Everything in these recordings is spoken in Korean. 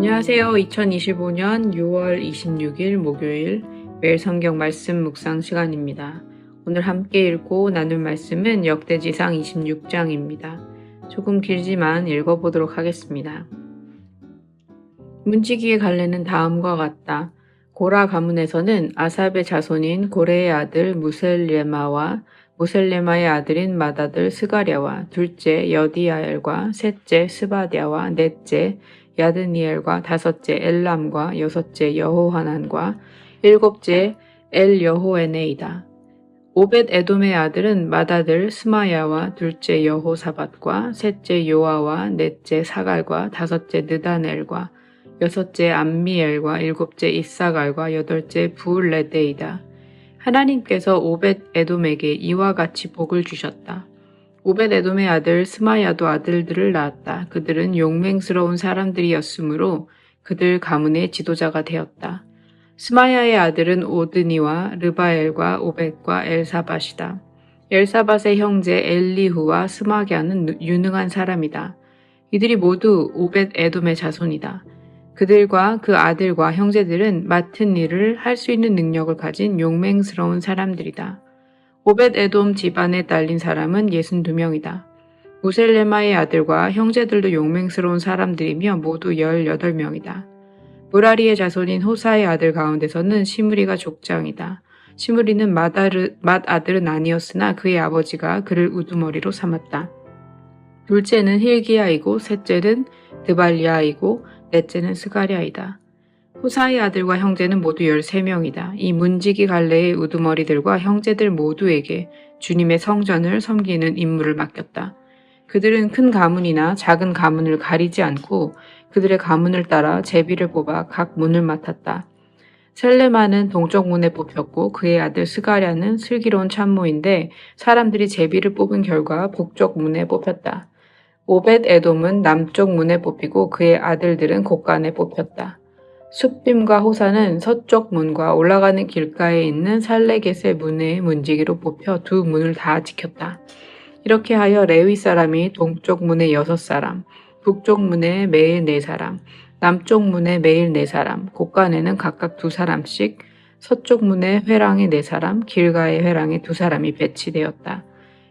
안녕하세요. 2025년 6월 26일 목요일 매일 성경 말씀 묵상 시간입니다. 오늘 함께 읽고 나눌 말씀은 역대지상 26장입니다. 조금 길지만 읽어보도록 하겠습니다. 문지기의 갈래는 다음과 같다. 고라 가문에서는 아삽의 자손인 고레의 아들 무셀레마와 무셀레마의 아들인 맏아들 스가랴와 둘째 여디야엘과 셋째 스바랴와 넷째 야드니엘과 다섯째 엘람과 여섯째 여호하난과 일곱째 엘여호에네이다. 오벳 에돔의 아들은 맏아들 스마야와 둘째 여호사밧과 셋째 요아와 넷째 사갈과 다섯째 느다넬과 여섯째 암미엘과 일곱째 이사갈과 여덟째 부울레데이다. 하나님께서 오벳 에돔에게 이와 같이 복을 주셨다. 오벳 에돔의 아들 스마야도 아들들을 낳았다. 그들은 용맹스러운 사람들이었으므로 그들 가문의 지도자가 되었다. 스마야의 아들은 오드니와 르바엘과 오벳과 엘사밧이다. 엘사밧의 형제 엘리후와 스마갸는 유능한 사람이다. 이들이 모두 오벳 에돔의 자손이다. 그들과 그 아들과 형제들은 맡은 일을 할 수 있는 능력을 가진 용맹스러운 사람들이다. 오벳 에돔 집안에 딸린 사람은 62명이다. 무셀레마의 아들과 형제들도 용맹스러운 사람들이며 모두 18명이다. 무라리의 자손인 호사의 아들 가운데서는 시므리가 족장이다. 시므리는 맏아들은 아니었으나 그의 아버지가 그를 우두머리로 삼았다. 둘째는 힐기야이고 셋째는 드발리아이고 넷째는 스가랴이다. 호사의 아들과 형제는 모두 13명이다. 이 문지기 갈래의 우두머리들과 형제들 모두에게 주님의 성전을 섬기는 임무를 맡겼다. 그들은 큰 가문이나 작은 가문을 가리지 않고 그들의 가문을 따라 제비를 뽑아 각 문을 맡았다. 셀레마는 동쪽 문에 뽑혔고 그의 아들 스가랴는 슬기로운 참모인데 사람들이 제비를 뽑은 결과 북쪽 문에 뽑혔다. 오벳 에돔은 남쪽 문에 뽑히고 그의 아들들은 곳간에 뽑혔다. 숫빔과 호사는 서쪽 문과 올라가는 길가에 있는 살레겟의 문의 문지기로 뽑혀 두 문을 다 지켰다. 이렇게 하여 레위 사람이 동쪽 문에 6사람, 북쪽 문에 매일 4사람, 남쪽 문에 매일 4사람, 곳간에는 각각 2사람씩, 서쪽 문에 회랑에 4사람, 길가의 회랑에 2사람이 배치되었다.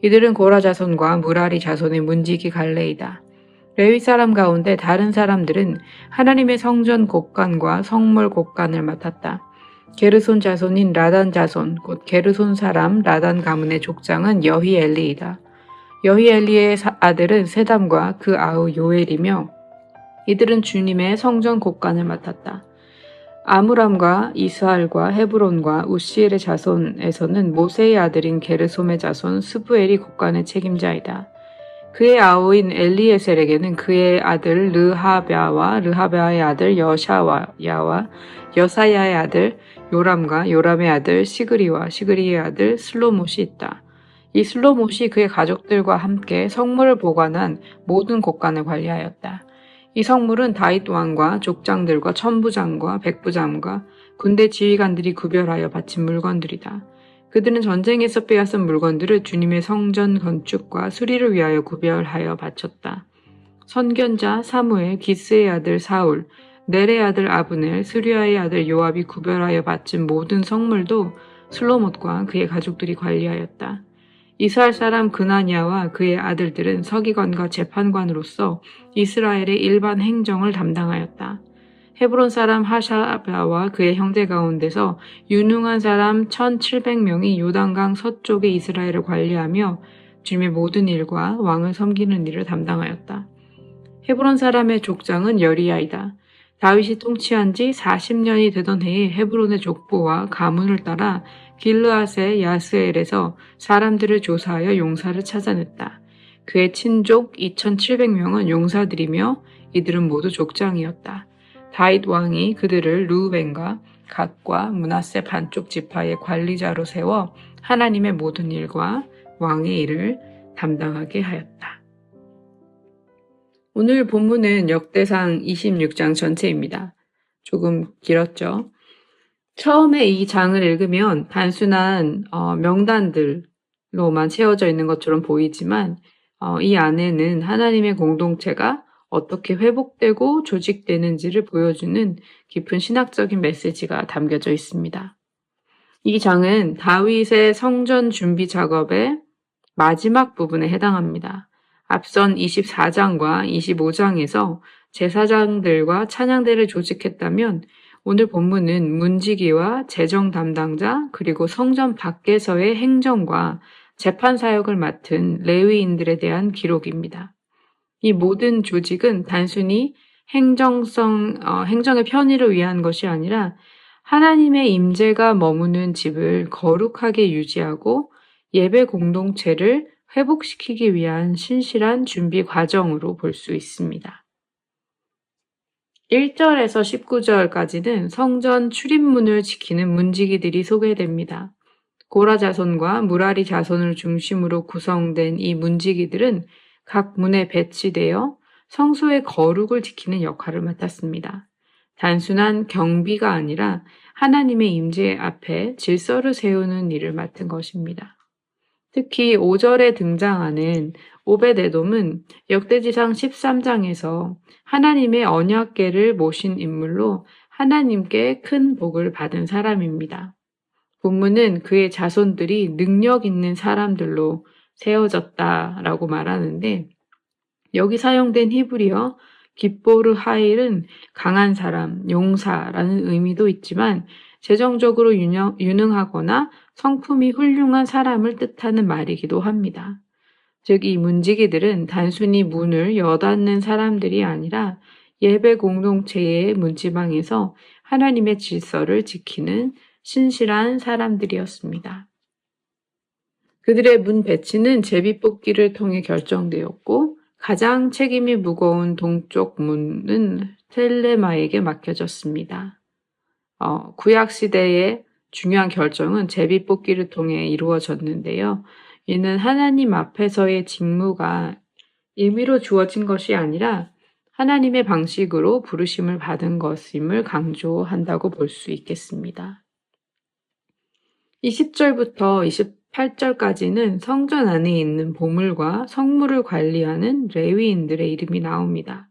이들은 고라 자손과 무라리 자손의 문지기 갈래이다. 레위 사람 가운데 다른 사람들은 하나님의 성전 곳간과 성물 곳간을 맡았다. 게르손 자손인 라단 자손, 곧 게르손 사람 라단 가문의 족장은 여히엘리이다. 여히엘리의 아들은 세담과 그 아우 요엘이며 이들은 주님의 성전 곳간을 맡았다. 아므람과 이스할과 헤브론과 우시엘의 자손에서는 모세의 아들인 게르솜의 자손 스부엘이 곳간의 책임자이다. 그의 아우인 엘리에셀에게는 그의 아들 르하랴와 르하랴의 아들 여샤야와 여사야의 아들 요람과 요람의 아들 시그리와 시그리의 아들 슬로못이 있다. 이 슬로못이 그의 가족들과 함께 성물을 보관한 모든 곳간을 관리하였다. 이 성물은 다윗 왕과 족장들과 천부장과 백부장과 군대 지휘관들이 구별하여 바친 물건들이다. 그들은 전쟁에서 빼앗은 물건들을 주님의 성전 건축과 수리를 위하여 구별하여 바쳤다. 선견자 사무엘, 기스의 아들 사울, 넬의 아들 아브넬, 스류아의 아들 요압이 구별하여 바친 모든 성물도 슬로못과 그의 가족들이 관리하였다. 이스라엘 사람 그나냐와 그의 아들들은 서기관과 재판관으로서 이스라엘의 일반 행정을 담당하였다. 헤브론 사람 하샤바와 그의 형제 가운데서 유능한 사람 1700명이 요단강 서쪽의 이스라엘을 관리하며 주님의 모든 일과 왕을 섬기는 일을 담당하였다. 헤브론 사람의 족장은 여리야이다. 다윗이 통치한 지 40년이 되던 해에 헤브론의 족보와 가문을 따라 길르앗의 야스엘에서 사람들을 조사하여 용사를 찾아냈다. 그의 친족 2700명은 용사들이며 이들은 모두 족장이었다. 다윗 왕이 그들을 르우벤과 갓과 므낫세 반쪽 지파의 관리자로 세워 하나님의 모든 일과 왕의 일을 담당하게 하였다. 오늘 본문은 역대상 26장 전체입니다. 조금 길었죠. 처음에 이 장을 읽으면 단순한 명단들로만 채워져 있는 것처럼 보이지만 이 안에는 하나님의 공동체가 어떻게 회복되고 조직되는지를 보여주는 깊은 신학적인 메시지가 담겨져 있습니다. 이 장은 다윗의 성전 준비 작업의 마지막 부분에 해당합니다. 앞선 24장과 25장에서 제사장들과 찬양대를 조직했다면 오늘 본문은 문지기와 재정 담당자 그리고 성전 밖에서의 행정과 재판 사역을 맡은 레위인들에 대한 기록입니다. 이 모든 조직은 단순히 행정의 편의를 위한 것이 아니라 하나님의 임재가 머무는 집을 거룩하게 유지하고 예배 공동체를 회복시키기 위한 신실한 준비 과정으로 볼 수 있습니다. 1절에서 19절까지는 성전 출입문을 지키는 문지기들이 소개됩니다. 고라 자손과 무라리 자손을 중심으로 구성된 이 문지기들은 각 문에 배치되어 성소의 거룩을 지키는 역할을 맡았습니다. 단순한 경비가 아니라 하나님의 임재 앞에 질서를 세우는 일을 맡은 것입니다. 특히 5절에 등장하는 오벳에돔은 역대지상 13장에서 하나님의 언약궤를 모신 인물로 하나님께 큰 복을 받은 사람입니다. 본문은 그의 자손들이 능력 있는 사람들로 세워졌다라고 말하는데 여기 사용된 히브리어 깃보르 하일은 강한 사람, 용사라는 의미도 있지만 재정적으로 유능하거나 성품이 훌륭한 사람을 뜻하는 말이기도 합니다. 즉, 이 문지기들은 단순히 문을 여닫는 사람들이 아니라 예배 공동체의 문지방에서 하나님의 질서를 지키는 신실한 사람들이었습니다. 그들의 문 배치는 제비뽑기를 통해 결정되었고 가장 책임이 무거운 동쪽 문은 셀레마에게 맡겨졌습니다. 구약시대의 중요한 결정은 제비뽑기를 통해 이루어졌는데요. 이는 하나님 앞에서의 직무가 임의로 주어진 것이 아니라 하나님의 방식으로 부르심을 받은 것임을 강조한다고 볼 수 있겠습니다. 20절부터 28절까지는 성전 안에 있는 보물과 성물을 관리하는 레위인들의 이름이 나옵니다.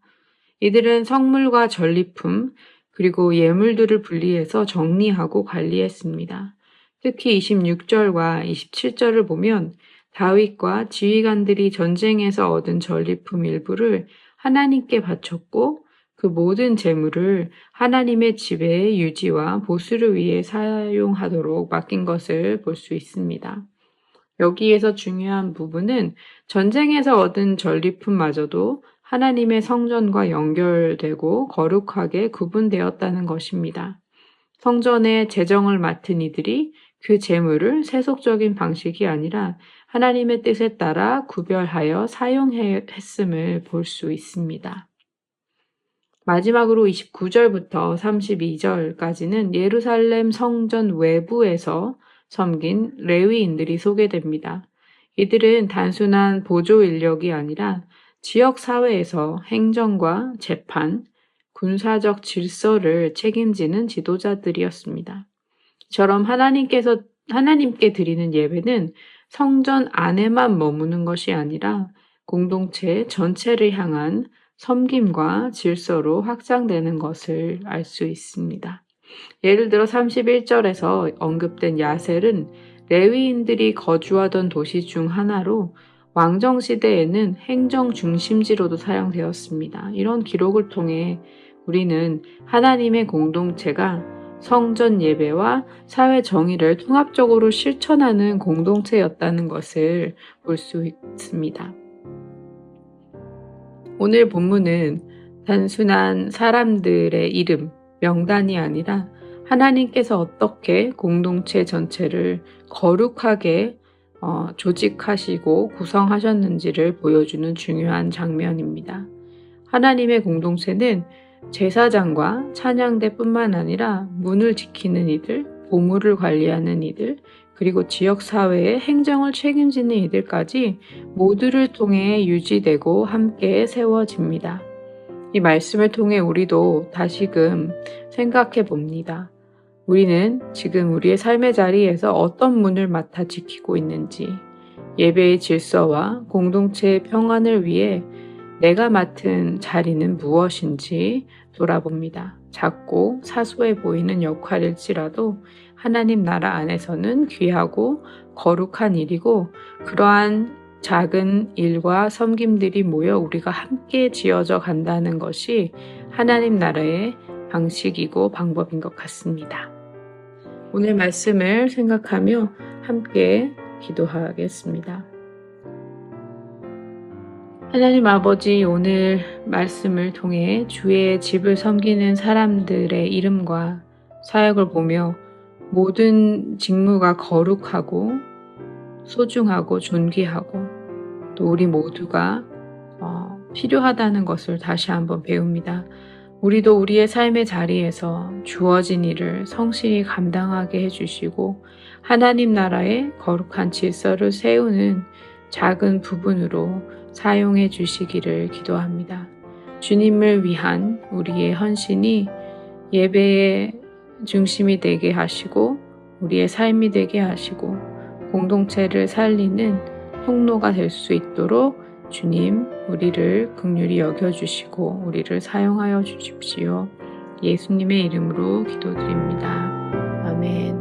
이들은 성물과 전리품 그리고 예물들을 분리해서 정리하고 관리했습니다. 특히 26절과 27절을 보면 다윗과 지휘관들이 전쟁에서 얻은 전리품 일부를 하나님께 바쳤고 그 모든 재물을 하나님의 집의 유지와 보수를 위해 사용하도록 맡긴 것을 볼 수 있습니다. 여기에서 중요한 부분은 전쟁에서 얻은 전리품마저도 하나님의 성전과 연결되고 거룩하게 구분되었다는 것입니다. 성전의 재정을 맡은 이들이 그 재물을 세속적인 방식이 아니라 하나님의 뜻에 따라 구별하여 사용했음을 볼 수 있습니다. 마지막으로 29절부터 32절까지는 예루살렘 성전 외부에서 섬긴 레위인들이 소개됩니다. 이들은 단순한 보조 인력이 아니라 지역 사회에서 행정과 재판, 군사적 질서를 책임지는 지도자들이었습니다. 이처럼 하나님께 드리는 예배는 성전 안에만 머무는 것이 아니라 공동체 전체를 향한 섬김과 질서로 확장되는 것을 알 수 있습니다. 예를 들어 31절에서 언급된 야셀은 레위인들이 거주하던 도시 중 하나로 왕정시대에는 행정 중심지로도 사용되었습니다. 이런 기록을 통해 우리는 하나님의 공동체가 성전 예배와 사회 정의를 통합적으로 실천하는 공동체였다는 것을 볼 수 있습니다. 오늘 본문은 단순한 사람들의 이름, 명단이 아니라 하나님께서 어떻게 공동체 전체를 거룩하게 조직하시고 구성하셨는지를 보여주는 중요한 장면입니다. 하나님의 공동체는 제사장과 찬양대뿐만 아니라 문을 지키는 이들, 보물을 관리하는 이들, 그리고 지역사회의 행정을 책임지는 이들까지 모두를 통해 유지되고 함께 세워집니다. 이 말씀을 통해 우리도 다시금 생각해 봅니다. 우리는 지금 우리의 삶의 자리에서 어떤 문을 맡아 지키고 있는지, 예배의 질서와 공동체의 평안을 위해 내가 맡은 자리는 무엇인지 돌아봅니다. 작고 사소해 보이는 역할일지라도 하나님 나라 안에서는 귀하고 거룩한 일이고, 그러한 작은 일과 섬김들이 모여 우리가 함께 지어져 간다는 것이 하나님 나라의 방식이고 방법인 것 같습니다. 오늘 말씀을 생각하며 함께 기도하겠습니다. 하나님 아버지, 오늘 말씀을 통해 주의 집을 섬기는 사람들의 이름과 사역을 보며 모든 직무가 거룩하고 소중하고 존귀하고 또 우리 모두가 필요하다는 것을 다시 한번 배웁니다. 우리도 우리의 삶의 자리에서 주어진 일을 성실히 감당하게 해주시고 하나님 나라의 거룩한 질서를 세우는 작은 부분으로 사용해 주시기를 기도합니다. 주님을 위한 우리의 헌신이 예배의 중심이 되게 하시고 우리의 삶이 되게 하시고 공동체를 살리는 통로가 될 수 있도록 주님, 우리를 긍휼히 여겨주시고 우리를 사용하여 주십시오. 예수님의 이름으로 기도드립니다. 아멘.